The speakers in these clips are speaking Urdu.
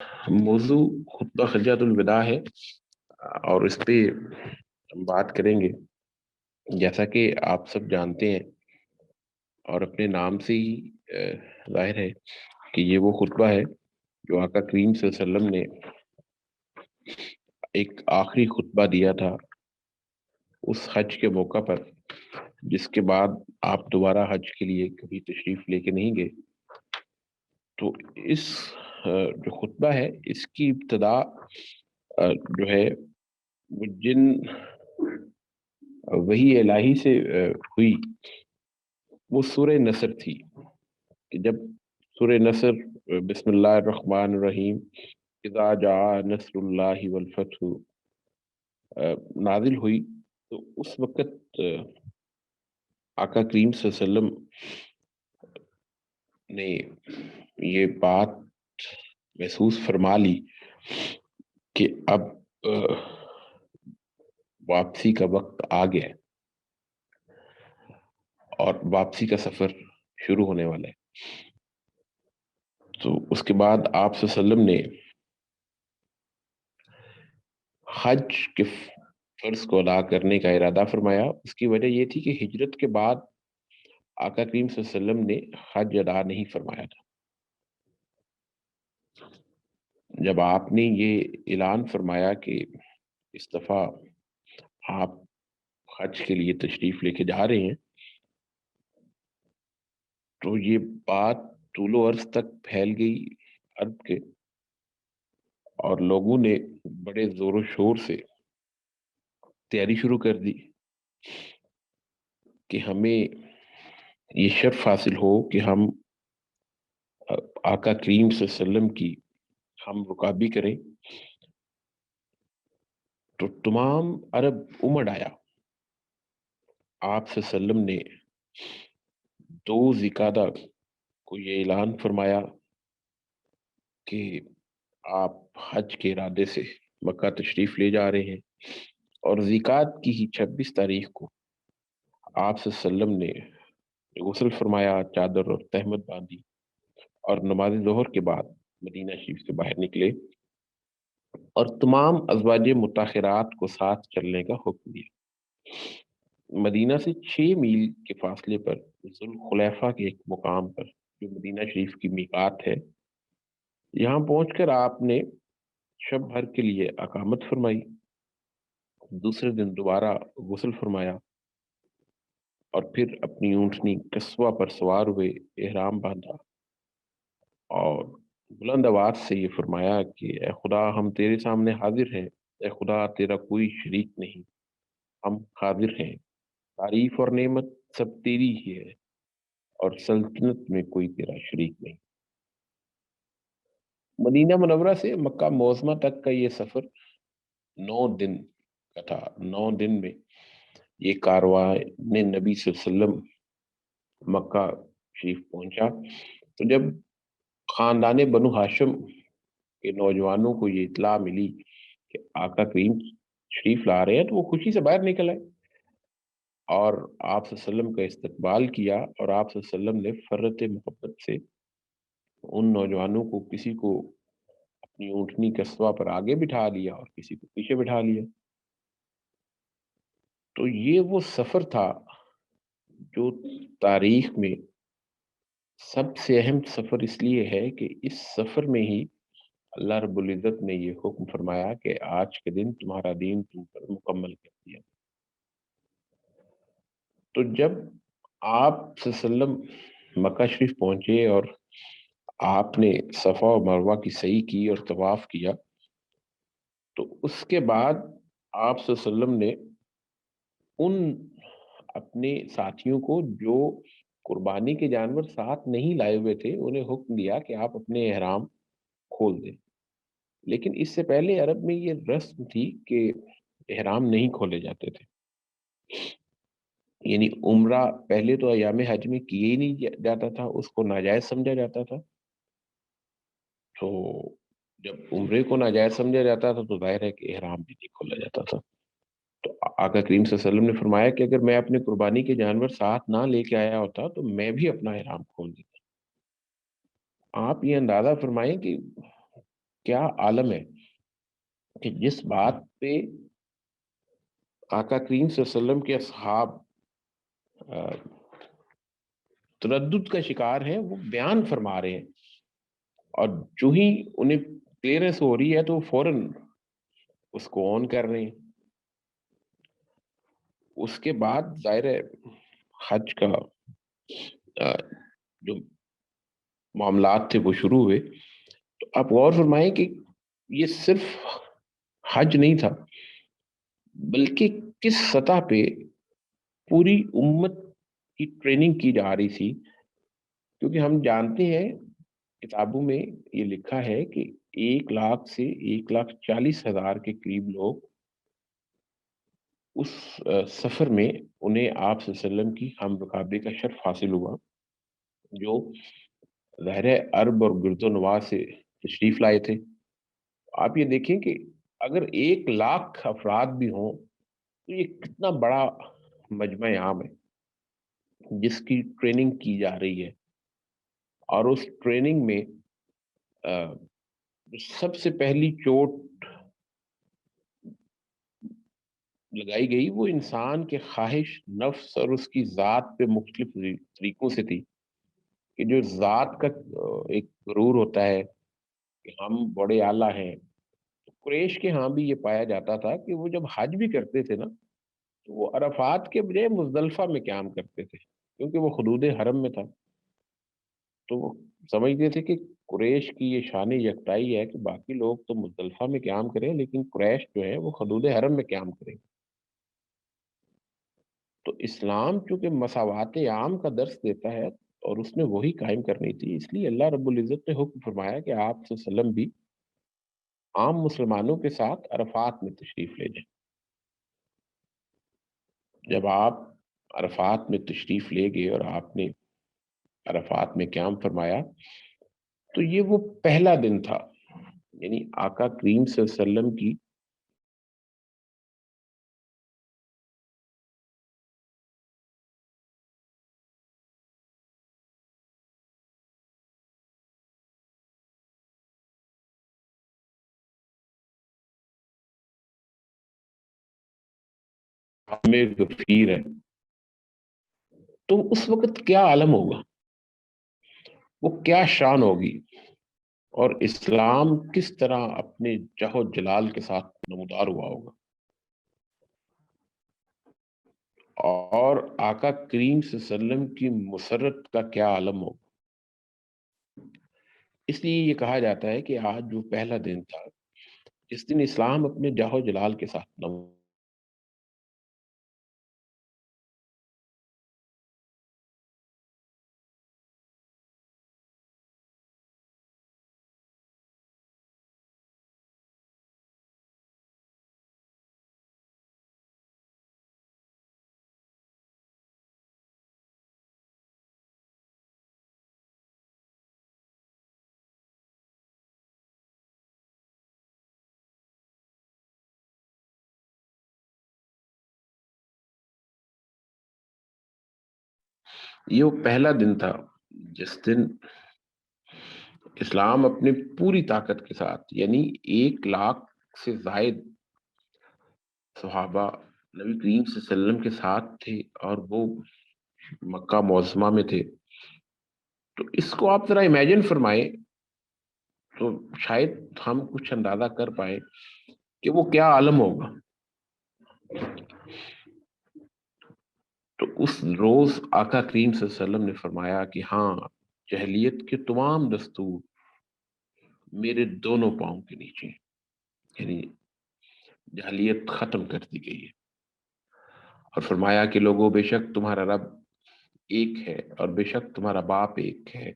موضوع خطبہ حجۃ الوداع ہے اور اس پہ ہم بات کریں گے۔ جیسا کہ آپ سب جانتے ہیں اور اپنے نام سے ہی ظاہر ہے کہ یہ وہ خطبہ ہے جو آقا کریم صلی اللہ علیہ وسلم نے ایک آخری خطبہ دیا تھا اس حج کے موقع پر، جس کے بعد آپ دوبارہ حج کے لیے کبھی تشریف لے کے نہیں گئے۔ تو اس جو خطبہ ہے اس کی ابتدا جو ہے وہ جن وحی الہی سے ہوئی وہ سورہ نصر تھی، کہ جب سورہ نصر بسم اللہ الرحمن الرحیم اذا جاء نصر اللہ والفتح نازل ہوئی، تو اس وقت آقا کریم صلی اللہ علیہ وسلم نے یہ بات محسوس فرما لی کہ اب واپسی کا وقت آ گیا ہے اور واپسی کا سفر شروع ہونے والا ہے۔ تو اس کے بعد آپ صلی اللہ علیہ وسلم نے حج کے فرض کو ادا کرنے کا ارادہ فرمایا۔ اس کی وجہ یہ تھی کہ ہجرت کے بعد آقا کریم صلی اللہ علیہ وسلم نے حج ادا نہیں فرمایا تھا۔ جب آپ نے یہ اعلان فرمایا کہ اس دفعہ آپ حج کے لیے تشریف لے کے جا رہے ہیں، تو یہ بات طول و عرض تک پھیل گئی عرب کے، اور لوگوں نے بڑے زور و شور سے تیاری شروع کر دی کہ ہمیں یہ شرف حاصل ہو کہ ہم آقا کریم صلی اللہ علیہ وسلم کی ہم رکابی کریں۔ تو تمام عرب امڑ آیا۔ آپ صلی اللہ علیہ وسلم نے 2 ذی القعدہ کو یہ اعلان فرمایا کہ آپ حج کے ارادے سے مکہ تشریف لے جا رہے ہیں، اور ذی القعدہ کی ہی 26 تاریخ کو آپ صلی اللہ علیہ وسلم نے غسل فرمایا، چادر اور تہمت باندھی، اور نماز ظہر کے بعد مدینہ شریف سے باہر نکلے اور تمام ازواج مطہرات کو ساتھ چلنے کا حکم دیا۔ مدینہ سے 6 میل کے فاصلے پر ذوالخلیفہ کے ایک مقام پر، جو مدینہ شریف کی میقات ہے، یہاں پہنچ کر آپ نے شب بھر کے لیے اقامت فرمائی۔ دوسرے دن دوبارہ غسل فرمایا اور پھر اپنی اونٹنی قصوہ پر سوار ہوئے، احرام باندھا اور بلند آواز سے یہ فرمایا کہ اے خدا، ہم تیرے سامنے حاضر ہیں، اے خدا تیرا کوئی شریک نہیں، ہم حاضر ہیں، تعریف اور نعمت سب تیری ہی ہے، اور سلطنت میں کوئی تیرا شریک نہیں۔ مدینہ منورہ سے مکہ معظمہ تک کا یہ سفر 9 دن کا تھا۔ 9 دن میں یہ کارواں نبی صلی اللہ علیہ وسلم مکہ شریف پہنچا۔ تو جب خاندان بنو ہاشم کے نوجوانوں کو یہ اطلاع ملی کہ آقا کریم شریف لا رہے ہیں، تو وہ خوشی سے باہر نکل آئے اور آپ صلی اللہ علیہ وسلم کا استقبال کیا، اور آپ صلی اللہ علیہ وسلم نے فرت محبت سے ان نوجوانوں کو کسی کو اپنی اونٹنی قصوہ پر آگے بٹھا لیا اور کسی کو پیچھے بٹھا لیا۔ تو یہ وہ سفر تھا جو تاریخ میں سب سے اہم سفر اس لیے ہے کہ اس سفر میں ہی اللہ رب العزت نے یہ حکم فرمایا کہ آج کے دن تمہارا دین تم پر مکمل کر دیا۔ تو جب آپ صلی اللہ علیہ وسلم مکہ شریف پہنچے اور آپ نے صفا و مروہ کی سعی کی اور طواف کیا، تو اس کے بعد آپ صلی اللہ علیہ وسلم نے ان اپنے ساتھیوں کو جو قربانی کے جانور ساتھ نہیں لائے ہوئے تھے، انہیں حکم دیا کہ آپ اپنے احرام کھول دیں۔ لیکن اس سے پہلے عرب میں یہ رسم تھی کہ احرام نہیں کھولے جاتے تھے، یعنی عمرہ پہلے تو ایام حج میں کیے ہی نہیں جاتا تھا، اس کو ناجائز سمجھا جاتا تھا۔ تو جب عمرے کو ناجائز سمجھا جاتا تھا تو ظاہر ہے کہ احرام بھی نہیں کھولا جاتا تھا۔ تو آقا کریم صلی اللہ علیہ وسلم نے فرمایا کہ اگر میں اپنے قربانی کے جانور ساتھ نہ لے کے آیا ہوتا تو میں بھی اپنا احرام کھول دیتا۔ آپ یہ اندازہ فرمائیں کہ کیا عالم ہے کہ جس بات پہ آقا کریم صلی اللہ علیہ وسلم کے اصحاب تردد کا شکار ہیں، وہ بیان فرما رہے ہیں، اور جو ہی انہیں کلیئرنس ہو رہی ہے تو وہ فوراً اس کو آن کر رہے ہیں۔ اس کے بعد ظاہر ہے حج کا جو معاملات تھے وہ شروع ہوئے۔ تو آپ غور فرمائیں کہ یہ صرف حج نہیں تھا، بلکہ کس سطح پہ پوری امت کی ٹریننگ کی جا رہی تھی، کیونکہ ہم جانتے ہیں کتابوں میں یہ لکھا ہے کہ 1 لاکھ سے 1,40,000 کے قریب لوگ اس سفر میں انہیں آپ صلی اللہ علیہ وسلم کی ہم رکابے کا شرف حاصل ہوا، جو ظاہر عرب اور گرد و نواح سے تشریف لائے تھے۔ آپ یہ دیکھیں کہ اگر 1 لاکھ افراد بھی ہوں تو یہ کتنا بڑا مجمع عام ہے جس کی ٹریننگ کی جا رہی ہے، اور اس ٹریننگ میں سب سے پہلی چوٹ لگائی گئی وہ انسان کے خواہش، نفس اور اس کی ذات پہ مختلف طریقوں سے تھی، کہ جو ذات کا ایک غرور ہوتا ہے کہ ہم بڑے اعلیٰ ہیں۔ قریش کے ہاں بھی یہ پایا جاتا تھا کہ وہ جب حج بھی کرتے تھے نا تو وہ عرفات کے بجائے مزدلفہ میں قیام کرتے تھے، کیونکہ وہ حدود حرم میں تھا۔ تو وہ سمجھتے تھے کہ قریش کی یہ شان یکتائی ہے کہ باقی لوگ تو مزدلفہ میں قیام کریں لیکن قریش جو ہے وہ حدود حرم میں قیام کریں۔ تو اسلام چونکہ مساوات عام کا درس دیتا ہے اور اس نے وہی قائم کرنی تھی، اس لیے اللہ رب العزت نے حکم فرمایا کہ آپ صلی اللہ علیہ وسلم بھی عام مسلمانوں کے ساتھ عرفات میں تشریف لے جائیں۔ جب آپ عرفات میں تشریف لے گئے اور آپ نے عرفات میں قیام فرمایا تو یہ وہ پہلا دن تھا، یعنی آقا کریم صلی اللہ علیہ وسلم کی ہمیں غفیر ہے۔ تو اس وقت کیا عالم ہوگا، وہ کیا شان ہوگی، اور اسلام کس طرح اپنے جہ و جلال کے ساتھ نمودار ہوا ہوگا، اور آقا کریم صلی اللہ علیہ وسلم کی مسرت کا کیا عالم ہوگا۔ اس لیے یہ کہا جاتا ہے کہ آج جو پہلا دن تھا جس دن اسلام اپنے جہ و جلال کے ساتھ نمودار یہ وہ پہلا دن تھا جس دن اسلام اپنے پوری طاقت کے ساتھ، یعنی 1 لاکھ سے زائد صحابہ نبی کریم صلی اللہ علیہ وسلم کے ساتھ تھے، اور وہ مکہ معظمہ میں تھے۔ تو اس کو آپ ذرا امیجن فرمائیں تو شاید ہم کچھ اندازہ کر پائیں کہ وہ کیا عالم ہوگا۔ تو اس روز آقا کریم صلی اللہ علیہ وسلم نے فرمایا کہ ہاں، جہلیت کے تمام دستور میرے دونوں پاؤں کے نیچے ہیں، یعنی جہلیت ختم کر دی گئی ہے۔ اور فرمایا کہ لوگوں، بے شک تمہارا رب ایک ہے، اور بے شک تمہارا باپ ایک ہے۔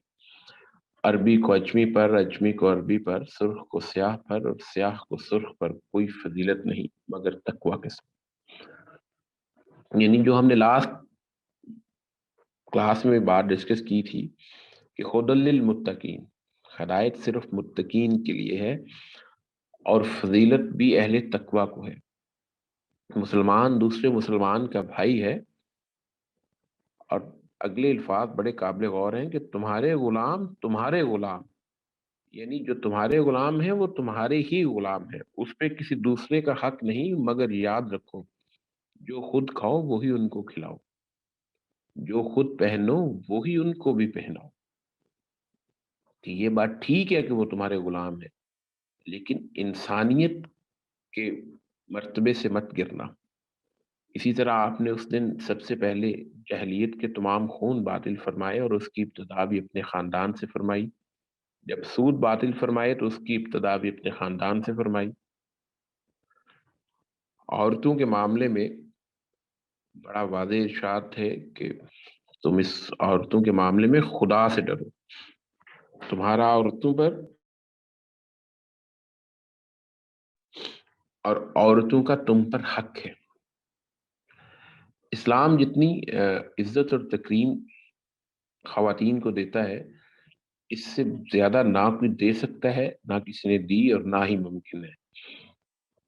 عربی کو اجمی پر، اجمی کو عربی پر، سرخ کو سیاہ پر، اور سیاہ کو سرخ پر کوئی فضیلت نہیں مگر تقوی کے ساتھ۔ یعنی جو ہم نے لاسٹ کلاس میں بات ڈسکس کی تھی کہ خدل للمتقین، ہدایت صرف متقین کے لیے ہے، اور فضیلت بھی اہل تقوی کو ہے۔ مسلمان دوسرے مسلمان کا بھائی ہے، اور اگلے الفاظ بڑے قابل غور ہیں کہ تمہارے غلام تمہارے غلام، یعنی جو تمہارے غلام ہیں وہ تمہارے ہی غلام ہیں، اس پہ کسی دوسرے کا حق نہیں، مگر یاد رکھو جو خود کھاؤ وہی ان کو کھلاؤ، جو خود پہنو وہی ان کو بھی پہناؤ۔ کہ یہ بات ٹھیک ہے کہ وہ تمہارے غلام ہیں، لیکن انسانیت کے مرتبے سے مت گرنا۔ اسی طرح آپ نے اس دن سب سے پہلے جاہلیت کے تمام خون باطل فرمائے، اور اس کی ابتدا بھی اپنے خاندان سے فرمائی۔ جب سود باطل فرمائے تو اس کی ابتدا بھی اپنے خاندان سے فرمائی۔ عورتوں کے معاملے میں بڑا واضح ارشاد ہے کہ تم اس عورتوں کے معاملے میں خدا سے ڈرو، تمہارا عورتوں پر اور عورتوں کا تم پر حق ہے۔ اسلام جتنی عزت اور تکریم خواتین کو دیتا ہے، اس سے زیادہ نہ کوئی دے سکتا ہے، نہ کسی نے دی، اور نہ ہی ممکن ہے۔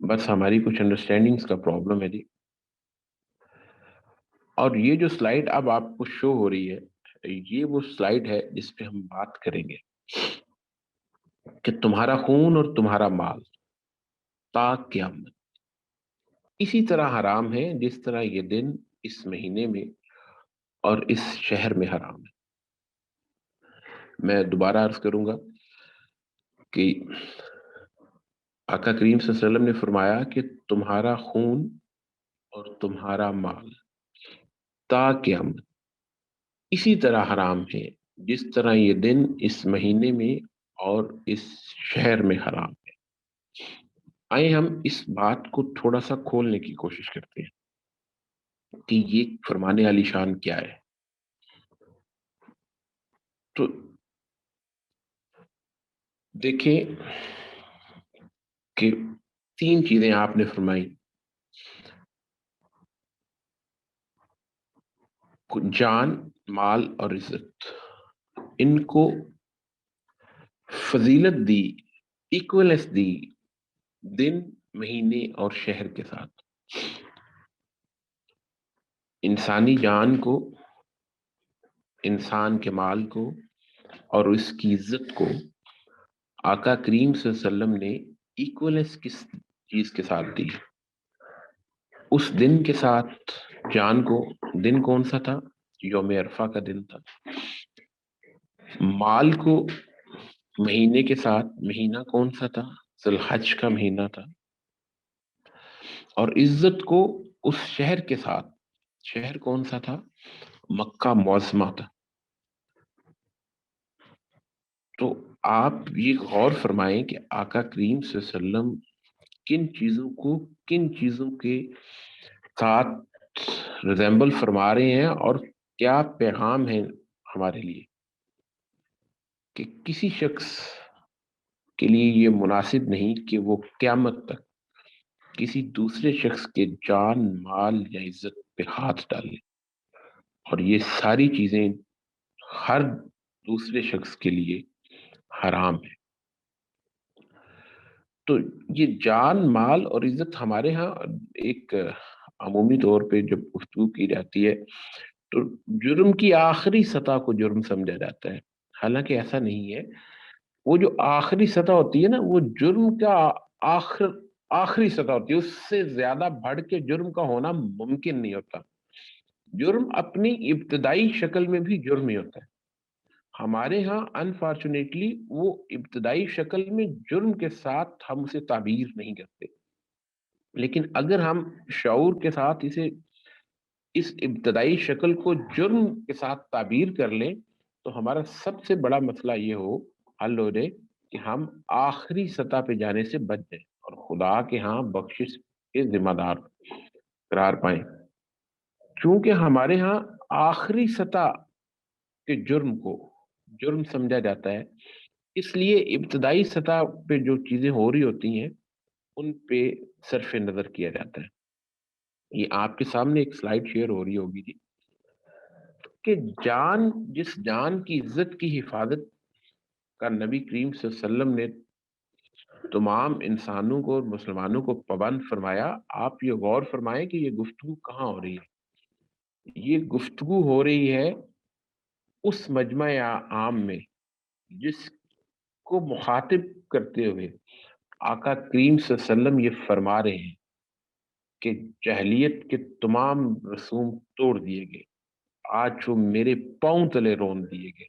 بس ہماری کچھ انڈرسٹینڈنگز کا پرابلم ہے جی۔ اور یہ جو سلائیڈ اب آپ کو شو ہو رہی ہے، یہ وہ سلائیڈ ہے جس پہ ہم بات کریں گے کہ تمہارا خون اور تمہارا مال تا قیامت اسی طرح حرام ہے جس طرح یہ دن اس مہینے میں اور اس شہر میں حرام ہے۔ میں دوبارہ عرض کروں گا کہ آقا کریم صلی اللہ علیہ وسلم نے فرمایا کہ تمہارا خون اور تمہارا مال تا قیامت اسی طرح حرام ہے جس طرح یہ دن اس مہینے میں اور اس شہر میں حرام ہے۔ آئے ہم اس بات کو تھوڑا سا کھولنے کی کوشش کرتے ہیں کہ یہ فرمانے علی شان کیا ہے۔ تو دیکھیں کہ تین چیزیں آپ نے فرمائی، جان، مال اور عزت، ان کو فضیلت دی، ایکولنس دی دن، مہینے اور شہر کے ساتھ۔ انسانی جان کو، انسان کے مال کو اور اس کی عزت کو آقا کریم صلی اللہ علیہ وسلم نے ایکولنس کس چیز کے ساتھ دی؟ اس دن کے ساتھ جان کو۔ دن کون سا تھا؟ یوم عرفہ کا دن تھا۔ مال کو مہینے کے ساتھ، مہینہ کون سا تھا؟ ذی الحج کا مہینہ تھا۔ اور عزت کو اس شہر کے ساتھ، شہر کون سا تھا؟ مکہ معظمہ تھا۔ تو آپ یہ غور فرمائیں کہ آقا کریم صلی اللہ علیہ وسلم کن چیزوں کو، کن چیزوں کے ساتھ ریزمبل فرما رہے ہیں، اور کیا پیغام ہے ہمارے لیے کہ کسی شخص کے لیے یہ مناسب نہیں کہ وہ قیامت تک کسی دوسرے شخص کے جان، مال یا عزت پہ ہاتھ ڈالے، اور یہ ساری چیزیں ہر دوسرے شخص کے لیے حرام ہے۔ تو یہ جان، مال اور عزت ہمارے ہاں ایک عمومی طور پہ جب گفتگو کی جاتی ہے تو جرم کی آخری سطح کو جرم سمجھا جاتا ہے، حالانکہ ایسا نہیں ہے۔ وہ جو آخری سطح ہوتی ہے نا، وہ جرم کا آخری سطح ہوتی ہے، اس سے زیادہ بڑھ کے جرم کا ہونا ممکن نہیں ہوتا۔ جرم اپنی ابتدائی شکل میں بھی جرم ہی ہوتا ہے۔ ہمارے ہاں انفارچونیٹلی وہ ابتدائی شکل میں جرم کے ساتھ ہم اسے تعبیر نہیں کرتے، لیکن اگر ہم شعور کے ساتھ اس ابتدائی شکل کو جرم کے ساتھ تعبیر کر لیں تو ہمارا سب سے بڑا مسئلہ یہ حل ہو جائے کہ ہم آخری سطح پہ جانے سے بچ جائیں اور خدا کے ہاں بخشش کے ذمہ دار قرار پائیں۔ چونکہ ہمارے ہاں آخری سطح کے جرم کو جرم سمجھا جاتا ہے، اس لیے ابتدائی سطح پہ جو چیزیں ہو رہی ہوتی ہیں ان پہ صرف نظر کیا جاتا ہے۔ یہ آپ کے سامنے ایک سلائیڈ شیئر ہو رہی ہوگی جی، کہ جس جان کی عزت کی حفاظت کا نبی کریم صلی اللہ علیہ وسلم نے تمام انسانوں کو اور مسلمانوں کو پابند فرمایا، آپ یہ غور فرمائیں کہ یہ گفتگو کہاں ہو رہی ہے؟ یہ گفتگو ہو رہی ہے اس مجمع عام میں کو مخاطب کرتے ہوئے آقا کریم صلی اللہ علیہ وسلم یہ فرما رہے ہیں کہ جاہلیت کے تمام رسوم توڑ دیے گئے، آج وہ میرے پاؤں تلے رون دیے گئے،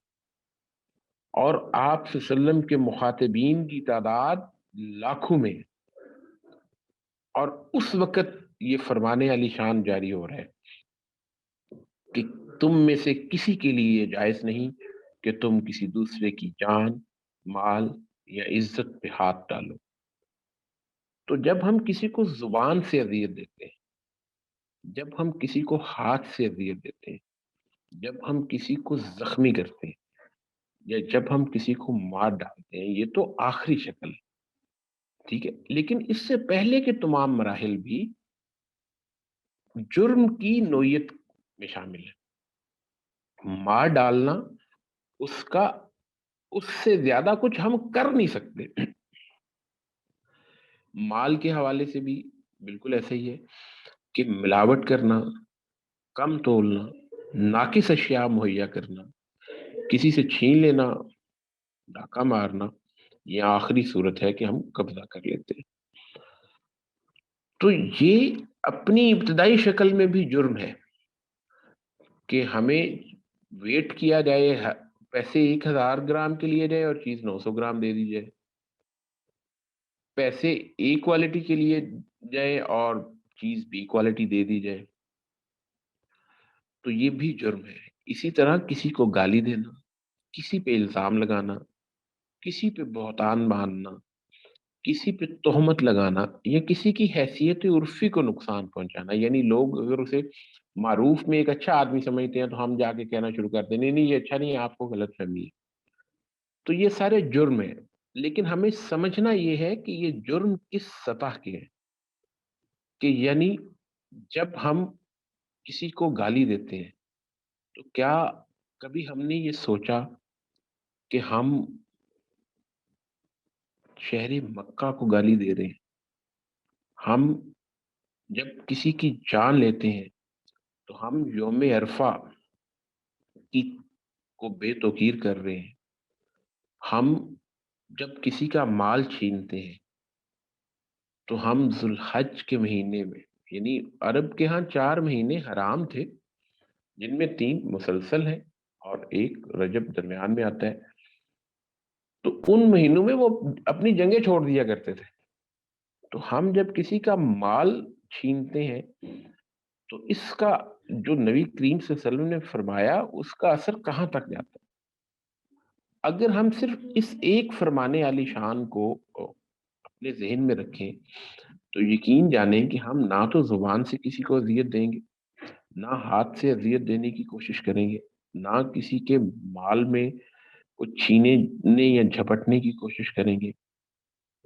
اور آپ صلی اللہ علیہ وسلم کے مخاطبین کی تعداد لاکھوں میں، اور اس وقت یہ فرمانے علی شان جاری ہو رہا ہے کہ تم میں سے کسی کے لیے یہ جائز نہیں کہ تم کسی دوسرے کی جان، مال یا عزت پہ ہاتھ ڈالو۔ تو جب ہم کسی کو زبان سے اذیت دیتے ہیں، جب ہم کسی کو ہاتھ سے اذیت دیتے ہیں، جب ہم کسی کو زخمی کرتے ہیں، یا جب ہم کسی کو مار ڈالتے ہیں، یہ تو آخری شکل ہے، ٹھیک ہے، لیکن اس سے پہلے کے تمام مراحل بھی جرم کی نوعیت میں شامل ہے۔ مار ڈالنا، اس کا اس سے زیادہ کچھ ہم کر نہیں سکتے۔ مال کے حوالے سے بھی بالکل ایسا ہی ہے کہ ملاوٹ کرنا، کم تولنا، ناقص اشیاء مہیا کرنا، کسی سے چھین لینا، ڈاکہ مارنا، یہ آخری صورت ہے کہ ہم قبضہ کر لیتے ہیں۔ تو یہ اپنی ابتدائی شکل میں بھی جرم ہے کہ ہمیں ویٹ کیا جائے، پیسے 1000 گرام کے لیے جائے اور چیز 900 گرام دے دی جائے، پیسے اے کوالٹی کے لیے جائے اور چیز بی کوالٹی دے دی جائے، تو یہ بھی جرم ہے۔ اسی طرح کسی کو گالی دینا، کسی پہ الزام لگانا، کسی پہ بہتان باندھنا، کسی پہ تہمت لگانا، یا کسی کی حیثیت عرفی کو نقصان پہنچانا، یعنی لوگ اگر اسے معروف میں ایک اچھا آدمی سمجھتے ہیں تو ہم جا کے کہنا شروع کرتے ہیں نہیں نہیں یہ اچھا نہیں ہے، آپ کو غلط فہمی ہے۔ تو یہ سارے جرم ہیں، لیکن ہمیں سمجھنا یہ ہے کہ یہ جرم کس سطح کے ہیں، کہ یعنی جب ہم کسی کو گالی دیتے ہیں تو کیا کبھی ہم نے یہ سوچا کہ ہم شہر مکہ کو گالی دے رہے ہیں؟ ہم جب کسی کی جان لیتے ہیں تو ہم یوم عرفہ کی کو بے توقیر کر رہے ہیں۔ ہم جب کسی کا مال چھینتے ہیں تو ہم ذوالحج کے مہینے میں، یعنی عرب کے ہاں 4 مہینے حرام تھے جن میں 3 مسلسل ہیں اور ایک رجب درمیان میں آتا ہے، تو ان مہینوں میں وہ اپنی جنگیں چھوڑ دیا کرتے تھے۔ تو ہم جب کسی کا مال چھینتے ہیں تو اس کا جو نبی کریم صلی اللہ علیہ وسلم نے فرمایا اس کا اثر کہاں تک جاتا ہے؟ اگر ہم صرف اس ایک فرمانے علی شان کو اپنے ذہن میں رکھیں تو یقین جانیں کہ ہم نہ تو زبان سے کسی کو اذیت دیں گے، نہ ہاتھ سے اذیت دینے کی کوشش کریں گے، نہ کسی کے مال میں کچھ چھینے یا جھپٹنے کی کوشش کریں گے،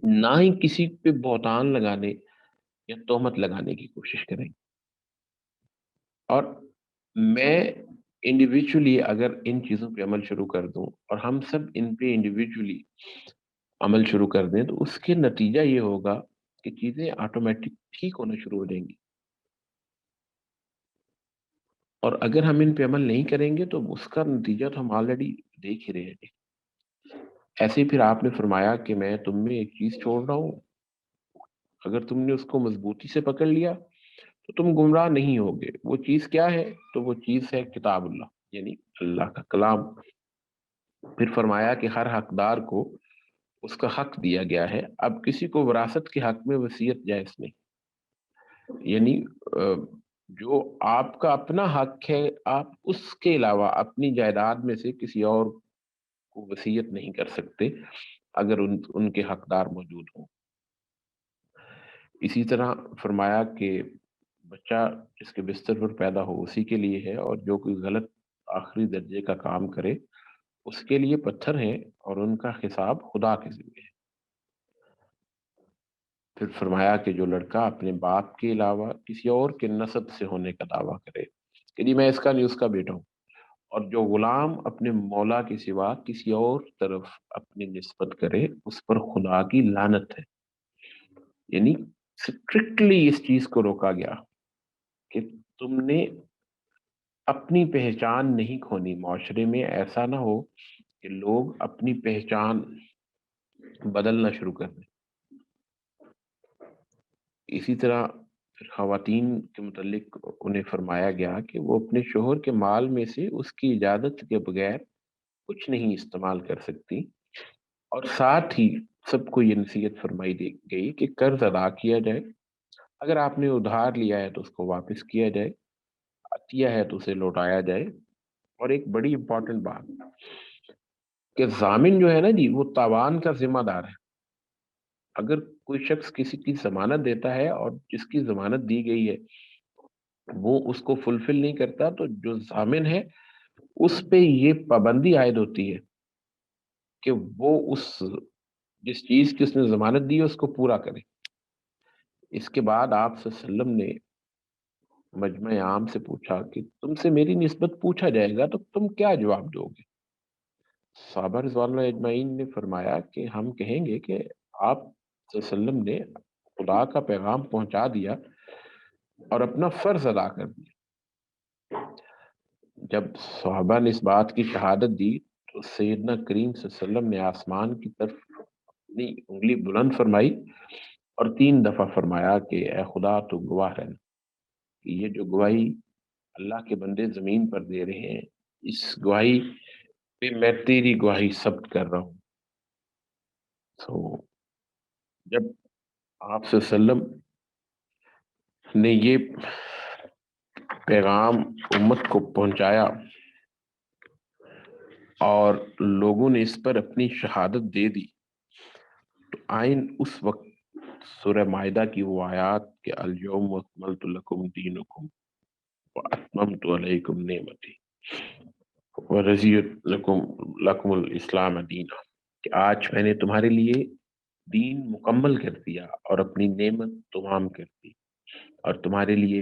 نہ ہی کسی پہ بہتان لگانے یا تہمت لگانے کی کوشش کریں گے۔ اور میں انڈیویجولی اگر ان چیزوں پہ عمل شروع کر دوں اور ہم سب ان پہ انڈیویجولی عمل شروع کر دیں تو اس کے نتیجہ یہ ہوگا کہ چیزیں آٹومیٹک ٹھیک ہونا شروع ہو جائیں گی، اور اگر ہم ان پہ عمل نہیں کریں گے تو اس کا نتیجہ تو ہم آلریڈی دیکھ ہی رہے ہیں۔ ایسے ہی پھر آپ نے فرمایا کہ میں تم میں ایک چیز چھوڑ رہا ہوں، اگر تم نے اس کو مضبوطی سے پکڑ لیا تو تم گمراہ نہیں ہوگے۔ وہ چیز کیا ہے؟ تو وہ چیز ہے کتاب اللہ، یعنی اللہ کا کلام۔ پھر فرمایا کہ ہر حقدار کو اس کا حق دیا گیا ہے، اب کسی کو وراثت کے حق میں وصیت جائز نہیں، یعنی جو آپ کا اپنا حق ہے آپ اس کے علاوہ اپنی جائیداد میں سے کسی اور کو وصیت نہیں کر سکتے اگر ان کے حقدار موجود ہوں۔ اسی طرح فرمایا کہ بچہ جس کے بستر پر پیدا ہو اسی کے لیے ہے، اور جو کوئی غلط آخری درجے کا کام کرے اس کے لیے پتھر ہیں اور ان کا حساب خدا کے ذمہ ہے۔ پھر فرمایا کہ جو لڑکا اپنے باپ کے علاوہ کسی اور کے نسب سے ہونے کا دعویٰ کرے کہ جی میں اس کا نہیں اس کا بیٹا ہوں، اور جو غلام اپنے مولا کے سوا کسی اور طرف اپنی نسبت کرے اس پر خدا کی لعنت ہے، یعنی اسٹرکٹلی اس چیز کو روکا گیا کہ تم نے اپنی پہچان نہیں کھونی۔ معاشرے میں ایسا نہ ہو کہ لوگ اپنی پہچان بدلنا شروع کر دیں۔ اسی طرح پھر خواتین کے متعلق انہیں فرمایا گیا کہ وہ اپنے شوہر کے مال میں سے اس کی اجازت کے بغیر کچھ نہیں استعمال کر سکتی، اور ساتھ ہی سب کو یہ نصیحت فرمائی دی گئی کہ قرض ادا کیا جائے، اگر آپ نے ادھار لیا ہے تو اس کو واپس کیا جائے، عطیہ ہے تو اسے لوٹایا جائے۔ اور ایک بڑی امپورٹنٹ بات کہ ضامن جو ہے نا جی، وہ تاوان کا ذمہ دار ہے۔ اگر کوئی شخص کسی کی ضمانت دیتا ہے اور جس کی ضمانت دی گئی ہے وہ اس کو فلفل نہیں کرتا، تو جو ضامن ہے اس پہ یہ پابندی عائد ہوتی ہے کہ وہ جس چیز کی اس نے ضمانت دی ہے اس کو پورا کرے۔ اس کے بعد آپ صلی اللہ علیہ وسلم نے مجمع عام سے پوچھا کہ تم سے میری نسبت پوچھا جائے گا تو تم کیا جواب دو گے؟ صحابہ رضوان اللہ اجمعین نے فرمایا کہ ہم کہیں گے کہ آپ صلی اللہ علیہ وسلم نے خدا کا پیغام پہنچا دیا اور اپنا فرض ادا کر دیا۔ جب صحابہ نے اس بات کی شہادت دی تو سیدنا کریم صلی اللہ علیہ وسلم نے آسمان کی طرف اپنی انگلی بلند فرمائی اور 3 دفعہ فرمایا کہ اے خدا تو گواہ رہنا کہ یہ جو گواہی اللہ کے بندے زمین پر دے رہے ہیں، اس گواہی پہ میں تیری گواہی ثبت کر رہا ہوں۔ تو جب آپ صلی اللہ علیہ وسلم نے یہ پیغام امت کو پہنچایا اور لوگوں نے اس پر اپنی شہادت دے دی، تو آئین اس وقت سورہ معاہدہ کی وہ آیات کہ الیوم اکملت لکم دینکم واتممت علیکم نعمتی ورضیت لکم الاسلام دینا، کہ آج میں نے تمہارے لیے دین مکمل کر دیا اور اپنی نعمت تمام کر دی اور تمہارے لیے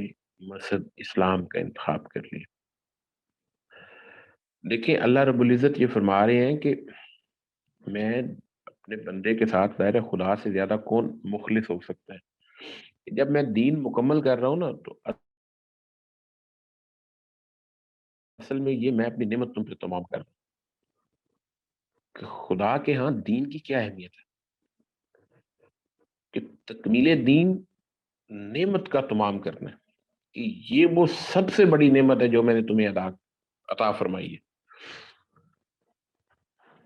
مذہب اسلام کا انتخاب کر لیا۔ دیکھیں اللہ رب العزت یہ فرما رہے ہیں کہ میں اپنے بندے کے ساتھ ظاہر خدا سے زیادہ کون مخلص ہو سکتا ہے؟ جب میں دین مکمل کر رہا ہوں نا، تو اصل میں یہ میں اپنی نعمت تم پہ تمام کر رہا ہوں کہ خدا کے ہاں دین کی کیا اہمیت ہے، کہ تکمیل دین نعمت کا تمام کرنا ہے، کہ یہ وہ سب سے بڑی نعمت ہے جو میں نے تمہیں عطا فرمائی ہے۔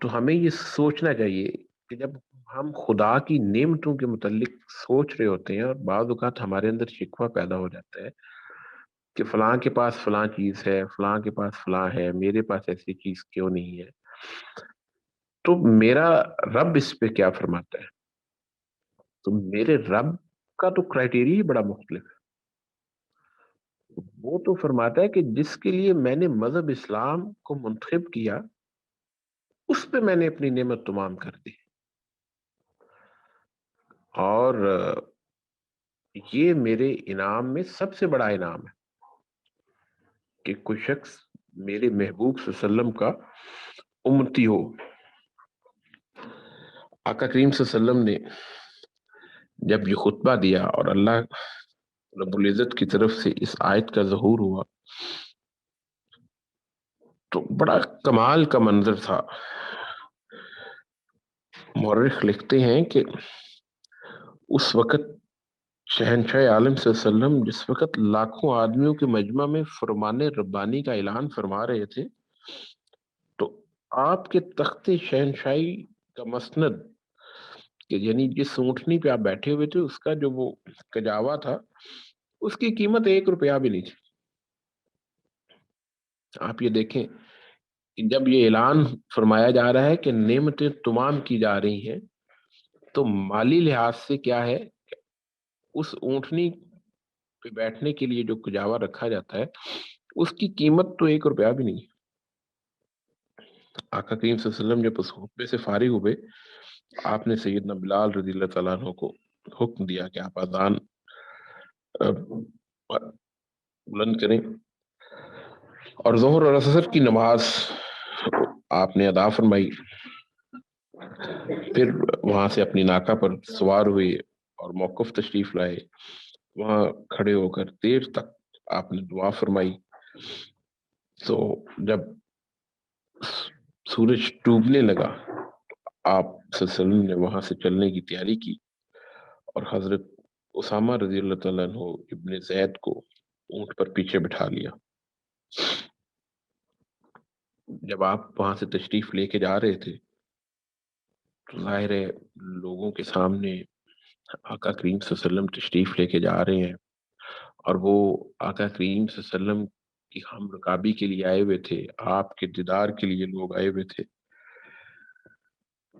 تو ہمیں یہ سوچنا چاہیے کہ جب ہم خدا کی نعمتوں کے متعلق سوچ رہے ہوتے ہیں اور بعض اوقات ہمارے اندر شکوہ پیدا ہو جاتا ہے کہ فلاں کے پاس فلاں چیز ہے، فلاں کے پاس فلاں ہے، میرے پاس ایسی چیز کیوں نہیں ہے، تو میرا رب اس پہ کیا فرماتا ہے؟ تو میرے رب کا تو کرائٹیریا ہی بڑا مختلف ہے۔ وہ تو فرماتا ہے کہ جس کے لیے میں نے مذہب اسلام کو منتخب کیا اس پہ میں نے اپنی نعمت تمام کر دی، اور یہ میرے انعام میں سب سے بڑا انعام ہے کہ کوئی شخص میرے محبوب صلی اللہ علیہ وسلم کا امتی ہو۔ آقا کریم صلی اللہ علیہ وسلم نے جب یہ خطبہ دیا اور اللہ رب العزت کی طرف سے اس آیت کا ظہور ہوا تو بڑا کمال کا منظر تھا۔ مورخ لکھتے ہیں کہ اس وقت شہنشاہ عالم صلی اللہ علیہ وسلم جس وقت لاکھوں آدمیوں کے مجمع میں فرمان ربانی کا اعلان فرما رہے تھے، تو آپ کے تخت شہنشاہی کا مسند کہ یعنی جس اونٹنی پہ آپ بیٹھے ہوئے تھے اس کا جو وہ کجاوا تھا، اس کی قیمت 1 روپیہ بھی نہیں تھی۔ آپ یہ دیکھیں کہ جب یہ اعلان فرمایا جا رہا ہے کہ نعمتیں تمام کی جا رہی ہیں، تو مالی لحاظ سے کیا ہے، اس اونٹنی پہ بیٹھنے کے لیے جو کجاوا رکھا جاتا ہے اس کی قیمت تو 1 روپیہ بھی نہیں۔ آقا کریم صلی اللہ علیہ وسلم جب اس خطبے سے فارغ ہوئے، آپ نے سیدنا بلال رضی اللہ تعالیٰ عنہ کو حکم دیا کہ آپ اذان بلند کریں، اور ظہر اور عصر کی نماز آپ نے ادا فرمائی۔ پھر وہاں سے اپنی ناکہ پر سوار ہوئے اور موقف تشریف لائے، وہاں کھڑے ہو کر دیر تک آپ نے دعا فرمائی۔ تو جب سورج ڈوبنے لگا آپ صلی اللہ علیہ وسلم نے وہاں سے چلنے کی تیاری کی اور حضرت اسامہ رضی اللہ تعالیٰ عنہ ابن زید کو اونٹ پر پیچھے بٹھا لیا۔ جب آپ وہاں سے تشریف لے کے جا رہے تھے تو ظاہر ہے لوگوں کے سامنے آقا کریم صلی اللہ علیہ وسلم تشریف لے کے جا رہے ہیں، اور وہ آقا کریم صلی اللہ علیہ وسلم کی ہم رکابی کے لیے آئے ہوئے تھے، آپ کے دیدار کے لیے لوگ آئے ہوئے تھے۔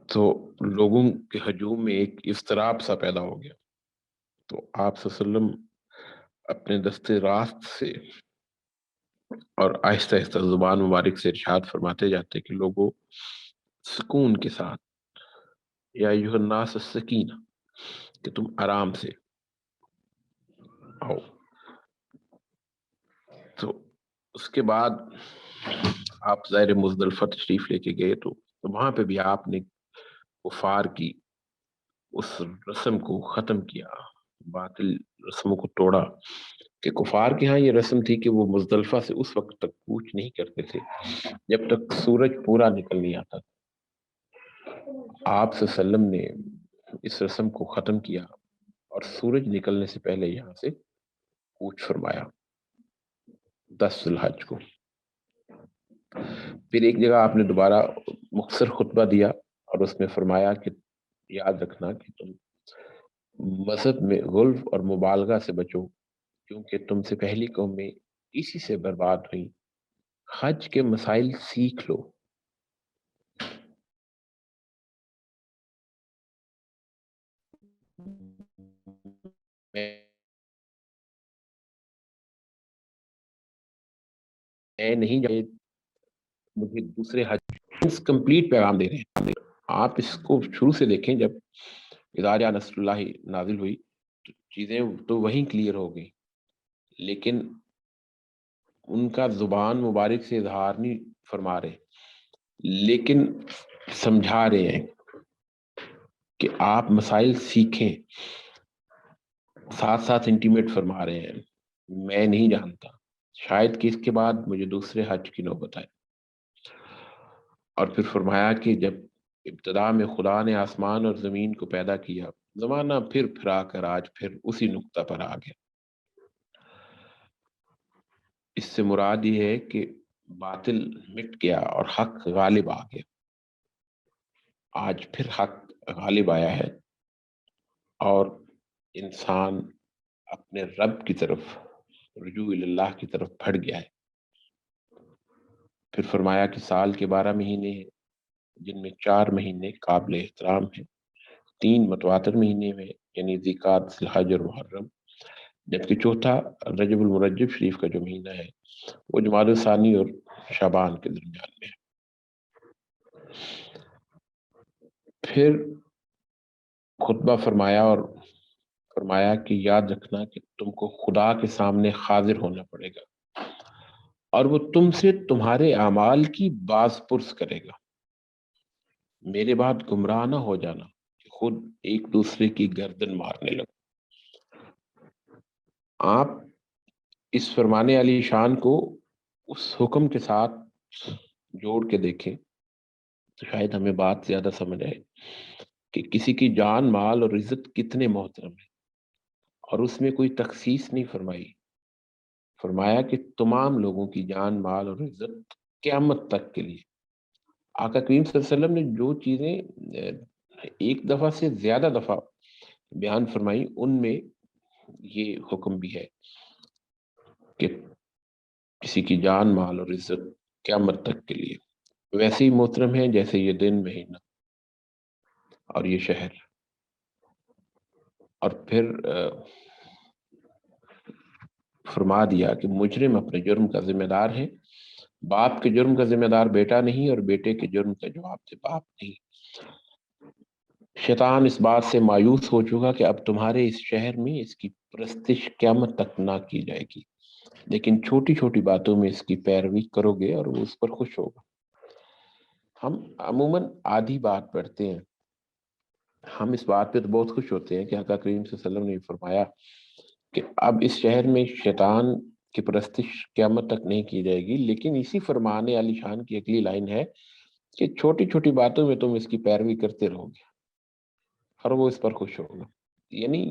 تو لوگوں کے ہجوم میں ایک اضطراب سا پیدا ہو گیا، تو آپ صلی اللہ علیہ وسلم اپنے دستے راست سے اور آہستہ آہستہ زبان مبارک سے ارشاد فرماتے جاتے کہ لوگوں سکون کے ساتھ، یا ایھا الناس السکینہ، کہ تم آرام سے آؤ۔ تو اس کے بعد آپ ظاہر مزدلفہ تشریف لے کے گئے، تو وہاں پہ بھی آپ نے کفار کی اس رسم کو ختم کیا، باطل رسموں کو توڑا، کہ کفار کے ہاں یہ رسم تھی کہ وہ مزدلفہ سے اس وقت تک کوچ نہیں کرتے تھے جب تک سورج پورا نکل نہیں آتا تھا۔ آپ صلی اللہ علیہ وسلم نے اس رسم کو ختم کیا اور سورج نکلنے سے پہلے یہاں سے کوچ فرمایا 10 ذی الحج کو۔ پھر ایک جگہ آپ نے دوبارہ مختصر خطبہ دیا اور اس میں فرمایا کہ یاد رکھنا کہ تم مذہب میں غلو اور مبالغہ سے بچو، کیونکہ تم سے پہلی قومیں اسی سے برباد ہوئیں۔ حج کے مسائل سیکھ لو۔ میں نہیں جائے، مجھے دوسرے حج کمپلیٹ پیغام دے رہے ہیں۔ آپ اس کو شروع سے دیکھیں، جب اذا جاء نصر اللہ نازل ہوئی تو چیزیں تو وہیں کلیئر ہو گئی، لیکن ان کا زبان مبارک سے اظہار نہیں فرما رہے، لیکن سمجھا رہے ہیں کہ آپ مسائل سیکھیں، ساتھ ساتھ انٹیمیٹ فرما رہے ہیں میں نہیں جانتا، شاید کہ اس کے بعد مجھے دوسرے حج کی نوبت آئے۔ اور پھر فرمایا کہ جب ابتدا میں خدا نے آسمان اور زمین کو پیدا کیا، زمانہ پھر پھرا کر آج پھر اسی نقطہ پر آ گیا۔ اس سے مراد یہ ہے کہ باطل مٹ گیا اور حق غالب آ گیا۔ آج پھر حق غالب آیا ہے اور انسان اپنے رب کی طرف، رجوع اللہ کی طرف بڑھ گیا ہے۔ پھر فرمایا کہ سال کے 12 مہینے ہیں، جن میں 4 مہینے قابل احترام ہیں، 3 متواتر مہینے میں یعنی ذی-القعدہ، ذی الحج اور محرم، جبکہ چوتھا رجب المرجب شریف کا جو مہینہ ہے وہ جمادی الثانی اور شعبان کے درمیان میں ہے۔ پھر خطبہ فرمایا اور فرمایا کہ یاد رکھنا کہ تم کو خدا کے سامنے حاضر ہونا پڑے گا، اور وہ تم سے تمہارے اعمال کی باز پرس کرے گا۔ میرے بعد گمراہ نہ ہو جانا کہ خود ایک دوسرے کی گردن مارنے لگو۔ آپ اس فرمانے علی شان کو اس حکم کے ساتھ جوڑ کے دیکھیں تو شاید ہمیں بات زیادہ سمجھ آئے کہ کسی کی جان، مال اور عزت کتنے محترم ہے، اور اس میں کوئی تخصیص نہیں فرمائی۔ فرمایا کہ تمام لوگوں کی جان، مال اور عزت قیامت تک کے لیے۔ آقا کریم صلی اللہ علیہ وسلم نے جو چیزیں ایک دفعہ سے زیادہ دفعہ بیان فرمائی، ان میں یہ حکم بھی ہے کہ کسی کی جان، مال اور عزت قیامت تک کے لیے ویسے ہی محترم ہے جیسے یہ دن، مہینہ اور یہ شہر۔ اور پھر فرما دیا کہ مجرم اپنے جرم کا ذمہ دار ہے، باپ کے جرم کا ذمہ دار بیٹا نہیں، اور بیٹے کے جرم کا جواب دے باپ نہیں۔ شیطان اس بات سے مایوس ہو چکا کہ اب تمہارے اس شہر میں اس کی پرستش قیامت تک نہ کی جائے گی، لیکن چھوٹی چھوٹی باتوں میں اس کی پیروی کرو گے اور وہ اس پر خوش ہوگا۔ ہم عموماً آدھی بات پڑھتے ہیں، ہم اس بات پہ تو بہت خوش ہوتے ہیں کہ آقا کریم صلی اللہ علیہ وسلم نے فرمایا کہ اب اس شہر میں شیطان کی پرستش قیامت تک نہیں کی جائے گی، لیکن اسی فرمان علی شان کی اگلی لائن ہے کہ چھوٹی چھوٹی باتوں میں تم اس کی پیروی کرتے رہو گے اور وہ اس پر خوش ہوگا. یعنی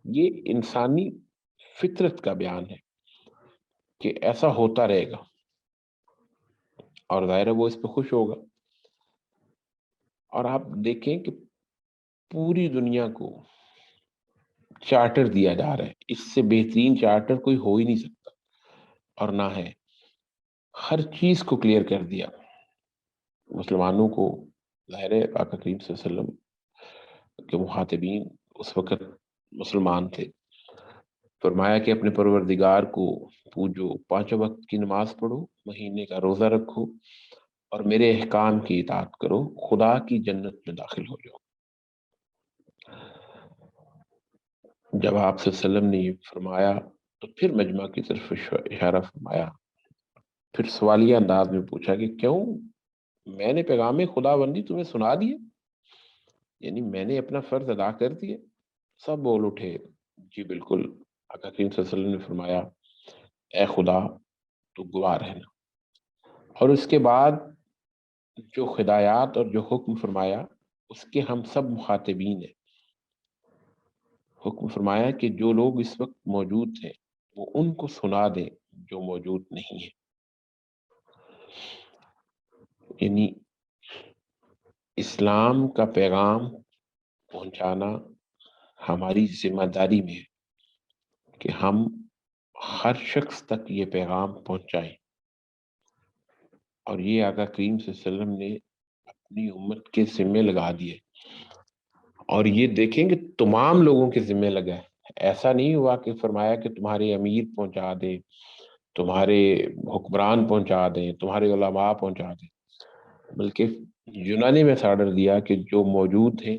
یہ انسانی فطرت کا بیان ہے کہ ایسا ہوتا رہے گا اور ظاہر ہے وہ اس پہ خوش ہوگا. اور آپ دیکھیں کہ پوری دنیا کو چارٹر دیا جا رہا ہے، اس سے بہترین چارٹر کوئی ہو ہی نہیں سکتا اور نہ ہے. ہر چیز کو کلیئر کر دیا مسلمانوں کو. ظاہر ہے آقا کریم صلی اللہ علیہ وسلم کے مخاطبین اس وقت مسلمان تھے. فرمایا کہ اپنے پروردگار کو پوجو، 5 وقت کی نماز پڑھو، مہینے کا روزہ رکھو اور میرے احکام کی اطاعت کرو، خدا کی جنت میں داخل ہو جاؤ. جب آپ صلی اللہ علیہ وسلم نے یہ فرمایا تو پھر مجمع کی طرف اشارہ فرمایا، پھر سوالیہ انداز میں پوچھا کہ کیوں، میں نے پیغام خدا بندی تمہیں سنا دیے، یعنی میں نے اپنا فرض ادا کر دیا. سب بول اٹھے جی بالکل. آقا کریم صلی اللہ علیہ وسلم نے فرمایا اے خدا تو گواہ رہنا. اور اس کے بعد جو ہدایات اور جو حکم فرمایا اس کے ہم سب مخاطبین ہیں. حکم فرمایا کہ جو لوگ اس وقت موجود ہیں وہ ان کو سنا دیں جو موجود نہیں ہیں. یعنی اسلام کا پیغام پہنچانا ہماری ذمہ داری میں ہے کہ ہم ہر شخص تک یہ پیغام پہنچائیں. اور یہ آقا کریم صلی اللہ علیہ وسلم نے اپنی امت کے ذمے لگا دیے. اور یہ دیکھیں کہ تمام لوگوں کے ذمے لگا ہے. ایسا نہیں ہوا کہ فرمایا کہ تمہارے امیر پہنچا دیں، تمہارے حکمران پہنچا دیں، تمہارے علماء پہنچا دیں، بلکہ یونانی میں آرڈر دیا کہ جو موجود ہیں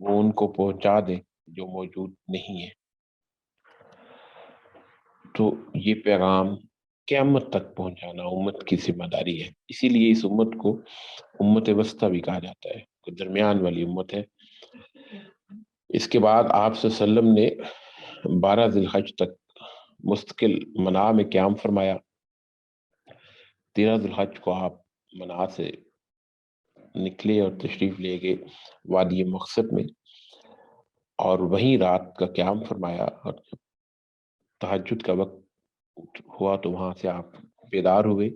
وہ ان کو پہنچا دیں جو موجود نہیں ہے. تو یہ پیغام قیامت تک پہنچانا امت کی ذمہ داری ہے. اسی لیے اس امت کو امت وسطیٰ بھی کہا جاتا ہے، کہ درمیان والی امت ہے. اس کے بعد آپ صلی اللہ علیہ وسلم نے 12 ذی الحج تک مستقل منا میں قیام فرمایا. 13 ذی الحج کو آپ منا سے نکلے اور تشریف لے گئے وادی مقصد میں، اور وہیں رات کا قیام فرمایا. اور جب تہجد کا وقت ہوا تو وہاں سے آپ بیدار ہوئے،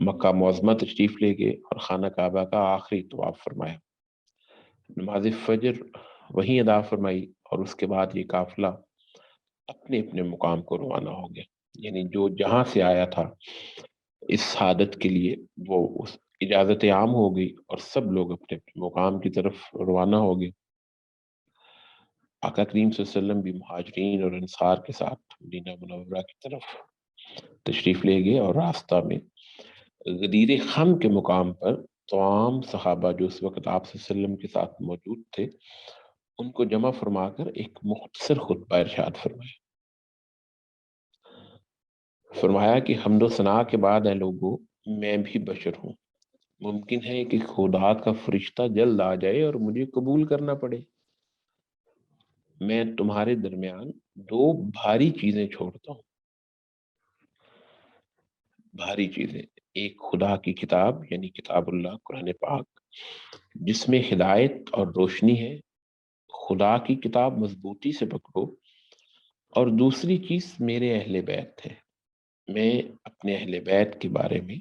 مکہ معظمہ تشریف لے گئے اور خانہ کعبہ کا آخری طواف فرمایا. نماز فجر وہیں ادا فرمائی اور اس کے بعد یہ قافلہ اپنے اپنے مقام کو روانہ ہو گیا. یعنی جو جہاں سے آیا تھا اس سعادت کے لیے وہ اس اجازت عام ہو گئی اور سب لوگ اپنے مقام کی طرف روانہ ہو گئے. آقا کریم صلی اللہ علیہ وسلم بھی مہاجرین اور انصار کے ساتھ مدینہ منورہ کی طرف تشریف لے گئے، اور راستہ میں غدیر خم کے مقام پر تمام صحابہ جو اس وقت آپ صلی اللہ علیہ وسلم کے ساتھ موجود تھے ان کو جمع فرما کر ایک مختصر خطبہ ارشاد فرمایا. فرمایا کہ حمد و ثنا کے بعد اے لوگوں، میں بھی بشر ہوں. ممکن ہے کہ خدا کا فرشتہ جلد آ جائے اور مجھے قبول کرنا پڑے. میں تمہارے درمیان 2 بھاری چیزیں چھوڑتا ہوں. بھاری چیزیں، ایک خدا کی کتاب یعنی کتاب اللہ قرآن پاک جس میں ہدایت اور روشنی ہے، خدا کی کتاب مضبوطی سے پکڑو. اور دوسری چیز میرے اہل بیت ہے، میں اپنے اہل بیت کے بارے میں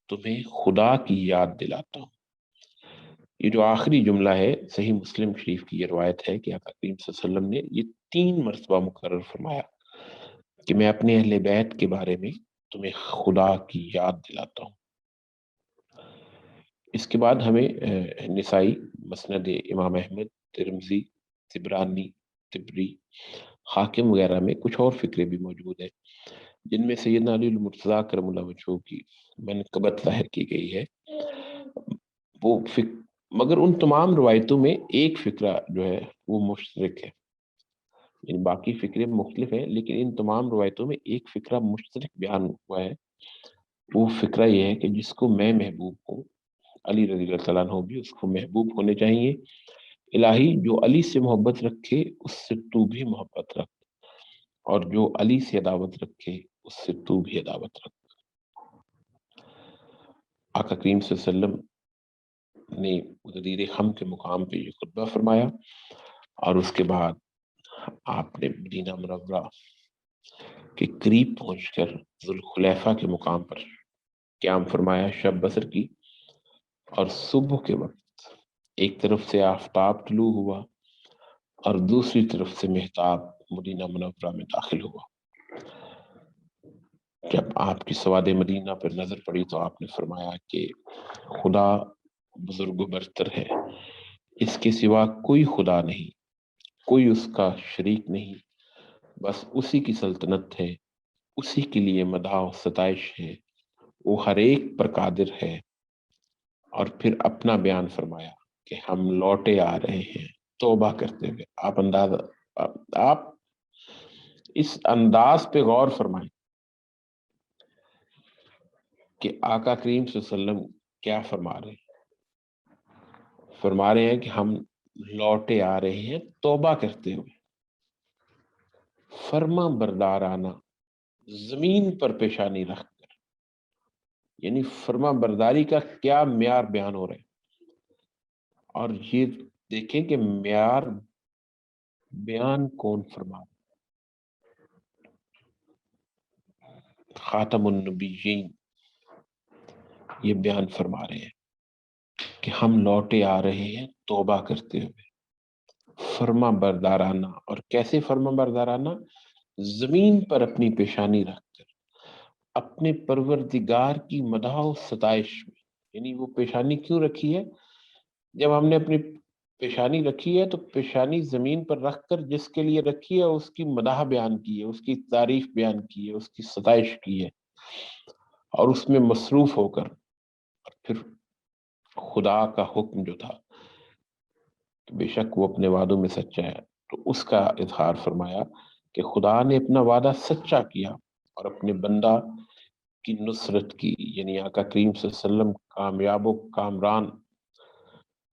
تمہیں خدا کی یاد دلاتا ہوں. یہ جو آخری جملہ ہے صحیح مسلم شریف کی یہ روایت ہے کہ آقا کریم صلی اللہ علیہ وسلم نے یہ 3 مرتبہ مقرر فرمایا کہ میں اپنے اہل بیت کے بارے میں تمہیں خدا کی یاد دلاتا ہوں. اس کے بعد ہمیں نسائی، مسند امام احمد، ترمذی، طبرانی، طبری، حاکم وغیرہ میں کچھ اور فکرے بھی موجود ہیں جن میں سیدنا علی المرتضیٰ کرم اللہ وجہہ کی منقبت ظاہر کی گئی ہے. مگر ان تمام روایتوں میں ایک فکرہ جو ہے وہ مشترک ہے. یعنی باقی فکرے مختلف ہیں لیکن ان تمام روایتوں میں ایک فکرہ مشترک بیان ہوا ہے. وہ فکرہ یہ ہے کہ جس کو میں محبوب ہوں، علی رضی اللہ تعالیٰ عنہ بھی اس کو محبوب ہونے چاہیے. الہی جو علی سے محبت رکھے اس سے تو بھی محبت رکھ، اور جو علی سے عداوت رکھے اس سے تو بھی عداوت رکھ. آقا کریم صلی اللہ علیہ وسلم نے غدیر خم کے مقام پہ یہ خطبہ فرمایا، اور اس کے بعد آپ نے مدینہ منورہ کے قریب پہنچ کر ذوالخلیفہ کے مقام پر قیام فرمایا شب بسر کی، اور صبح کے وقت ایک طرف سے آفتاب طلوع ہوا اور دوسری طرف سے مہتاب مدینہ منورہ میں داخل ہوا۔ جب آپ کی سواد مدینہ پر نظر پڑی تو آپ نے فرمایا کہ خدا بزرگ و برتر ہے، اس کے سوا کوئی خدا نہیں، کوئی اس کا شریک نہیں، بس اسی کی سلطنت ہے، اسی کے لیے مدح و ستائش ہے، وہ ہر ایک پر قادر ہے۔ اور پھر اپنا بیان فرمایا کہ ہم لوٹے آ رہے ہیں توبہ کرتے ہوئے۔ آپ اس انداز پہ غور فرمائیں کہ آقا کریم صلی اللہ علیہ وسلم کیا فرما رہے ہیں۔ فرما رہے ہیں کہ ہم لوٹے آ رہے ہیں توبہ کرتے ہوئے، فرما بردارانہ زمین پر پیشانی رکھ کر، یعنی فرما برداری کا کیا معیار بیان ہو رہے ہیں۔ اور یہ دیکھیں کہ معیار بیان کون فرما رہے ہیں؟ خاتم النبیین یہ بیان فرما رہے ہیں کہ ہم لوٹے آ رہے ہیں توبہ کرتے ہوئے، فرما بردارانہ۔ اور کیسے فرما بردارانہ؟ زمین پر اپنی پیشانی رکھ کر اپنے پروردگار کی مدح و ستائش میں۔ یعنی وہ پیشانی کیوں رکھی ہے؟ جب ہم نے اپنی پیشانی رکھی ہے تو پیشانی زمین پر رکھ کر جس کے لیے رکھی ہے اس کی مدح بیان کی ہے، اس کی تعریف بیان کی ہے، اس کی ستائش کی ہے، اور اس میں مصروف ہو کر، اور پھر خدا کا حکم جو تھا کہ بے شک وہ اپنے وعدوں میں سچا ہے، تو اس کا اظہار فرمایا کہ خدا نے اپنا وعدہ سچا کیا اور اپنے بندہ کی نصرت کی، یعنی آقا کریم صلی اللہ علیہ وسلم کامیاب و کامران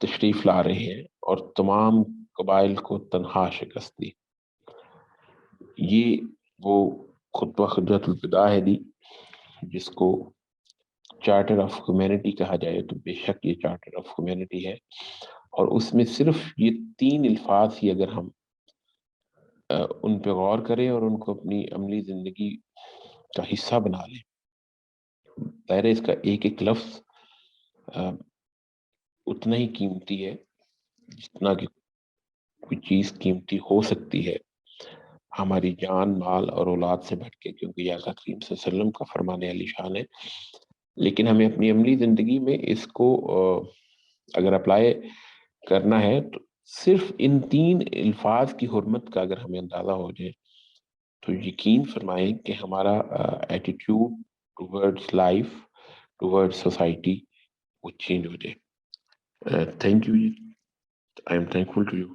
تشریف لا رہے ہیں اور تمام قبائل کو تنہا شکست دی۔ یہ وہ خطبہ خجرۃ الوداع ہے دی، جس کو چارٹر آف ہیومینٹی کہا جائے تو بے شک یہ چارٹر آف ہیومینٹی ہے، اور اس میں صرف یہ 3 الفاظ ہی اگر ہم ان پہ غور کریں اور ان کو اپنی عملی زندگی کا حصہ بنا لیں، ظاہر ہے اس کا ایک ایک لفظ اتنا ہی قیمتی ہے جتنا کہ کوئی چیز قیمتی ہو سکتی ہے ہماری جان، مال اور اولاد سے بڑھ کے، کیونکہ یہ آقا کریم صلی اللہ علیہ وسلم کا فرمان علی شان ہے۔ لیکن ہمیں اپنی عملی زندگی میں اس کو اگر اپلائی کرنا ہے تو صرف ان 3 الفاظ کی حرمت کا اگر ہمیں اندازہ ہو جائے تو یقین فرمائیں کہ ہمارا attitude towards life, towards society وہ چینج ہو جائے۔ Thank you, I am thankful to you.